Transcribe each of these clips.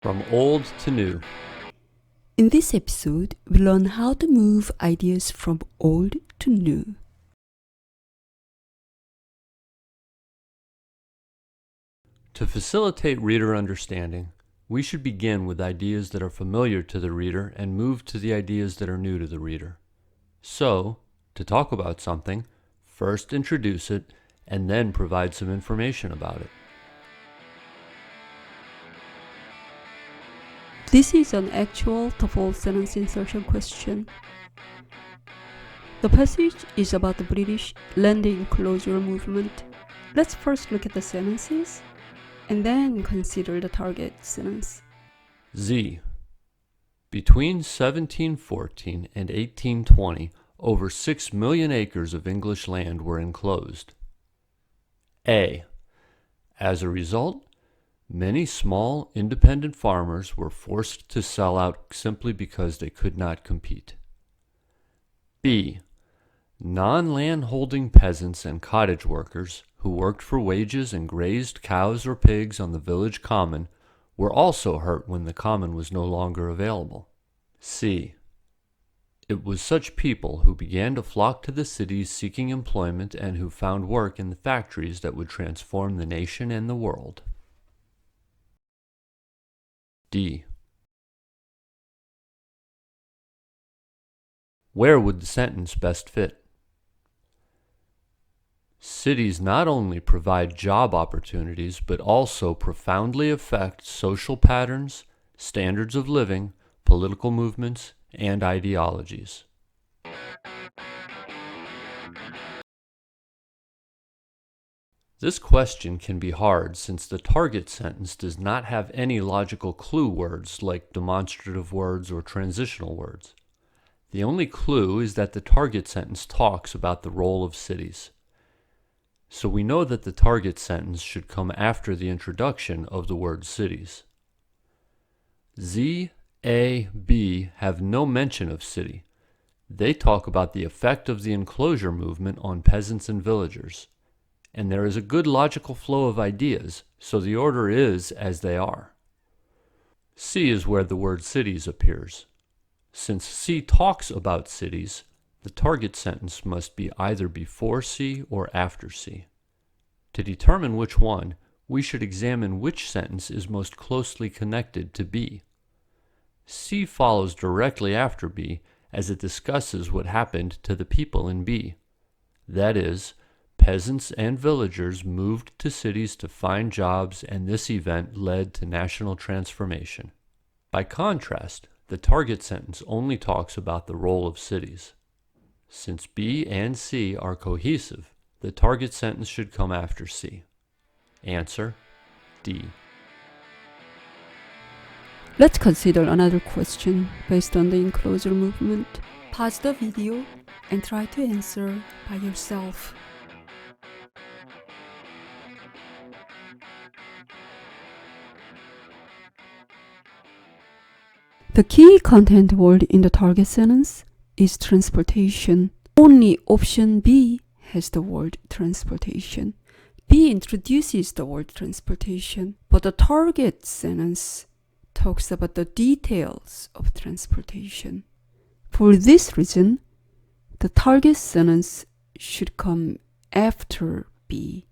From old to new. In this episode, we learn how to move ideas from old to new. To facilitate reader understanding, we should begin with ideas that are familiar to the reader and move to the ideas that are new to the reader. So, to talk about something, first introduce it and then provide some information about it. This is an actual TOEFL sentence insertion question. The passage is about the British landing closure movement. Let's first look at the sentences and then consider the target sentence. Z. Between 1714 and 1820, over 6 million acres of English land were enclosed. A. As a result, many small, independent farmers were forced to sell out simply because they could not compete. B. Non-land-holding peasants and cottage workers who worked for wages and grazed cows or pigs on the village common were also hurt when the common was no longer available. C. It was such people who began to flock to the cities seeking employment and who found work in the factories that would transform the nation and the world. D. Where would the sentence best fit? Cities not only provide job opportunities, but also profoundly affect social patterns, standards of living, political movements, and ideologies. This question can be hard since the target sentence does not have any logical clue words like demonstrative words or transitional words. The only clue is that the target sentence talks about the role of cities. So we know that the target sentence should come after the introduction of the word cities. Z, A, B have no mention of city. They talk about the effect of the enclosure movement on peasants and villagers. And there is a good logical flow of ideas, so the order is as they are. C is where the word cities appears. Since C talks about cities, the target sentence must be either before C or after C. To determine which one, we should examine which sentence is most closely connected to B. C follows directly after B as it discusses what happened to the people in B. That is, peasants and villagers moved to cities to find jobs, and this event led to national transformation. By contrast, the target sentence only talks about the role of cities. Since B and C are cohesive, the target sentence should come after C. Answer: D. Let's consider another question based on the enclosure movement. Pause the video and try to answer by yourself. The key content word in the target sentence is transportation. Only option B has the word transportation. B introduces the word transportation, but the target sentence talks about the details of transportation. For this reason, the target sentence should come after B.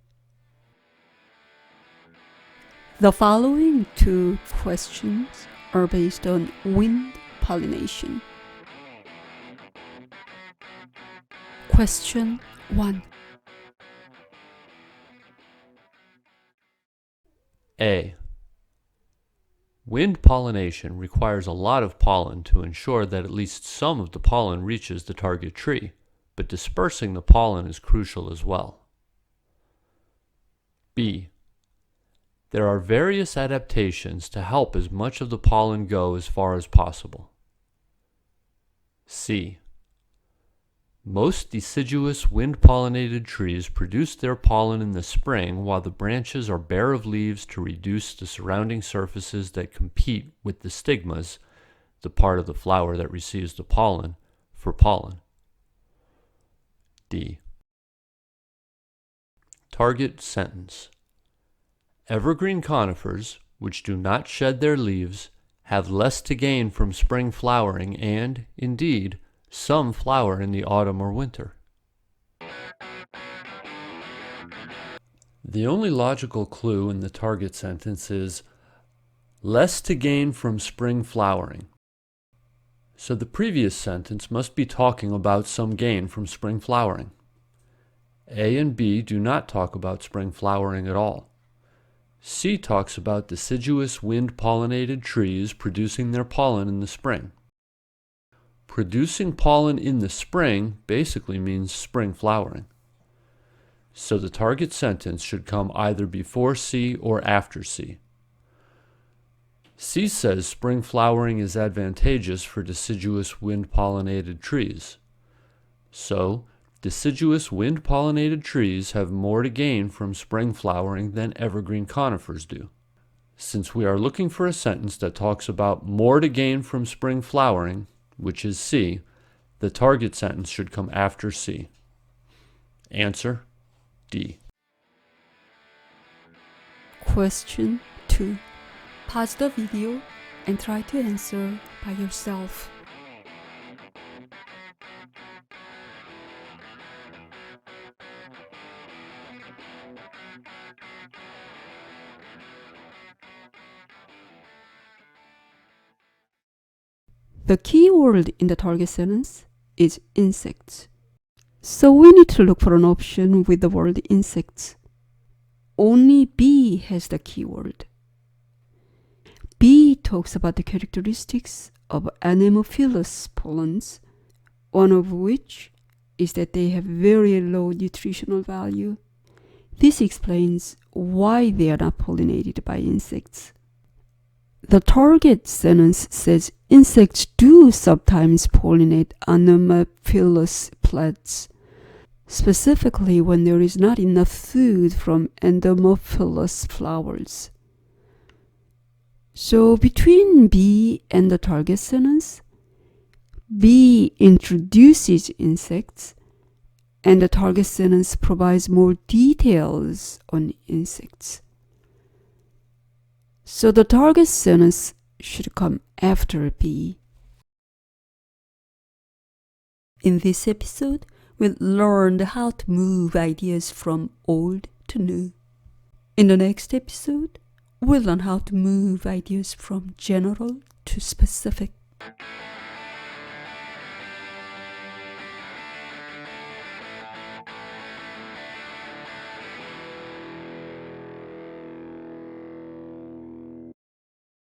The following two questions are based on wind pollination. Question 1. A. Wind pollination requires a lot of pollen to ensure that at least some of the pollen reaches the target tree, but dispersing the pollen is crucial as well. B. There are various adaptations to help as much of the pollen go as far as possible. C. Most deciduous wind-pollinated trees produce their pollen in the spring while the branches are bare of leaves to reduce the surrounding surfaces that compete with the stigmas, the part of the flower that receives the pollen, for pollen. D. Target sentence. Evergreen conifers, which do not shed their leaves, have less to gain from spring flowering, and, indeed, some flower in the autumn or winter. The only logical clue in the target sentence is less to gain from spring flowering. So the previous sentence must be talking about some gain from spring flowering. A and B do not talk about spring flowering at all. C talks about deciduous wind-pollinated trees producing their pollen in the spring. Producing pollen in the spring basically means spring flowering. So the target sentence should come either before C or after C. C says spring flowering is advantageous for deciduous wind-pollinated trees. So, deciduous wind-pollinated trees have more to gain from spring flowering than evergreen conifers do. Since we are looking for a sentence that talks about more to gain from spring flowering, which is C, the target sentence should come after C. Answer: D. Question 2. Pause the video and try to answer by yourself. The key word in the target sentence is insects. So we need to look for an option with the word insects. Only B has the keyword. B talks about the characteristics of anemophilous pollens, one of which is that they have very low nutritional value. This explains why they are not pollinated by insects. The target sentence says insects do sometimes pollinate anemophilous plants, specifically when there is not enough food from endomophilous flowers. So between B and the target sentence, B introduces insects and the target sentence provides more details on insects. So the target sentence should come after B. In this episode, we learned how to move ideas from old to new. In the next episode, we'll learn how to move ideas from general to specific.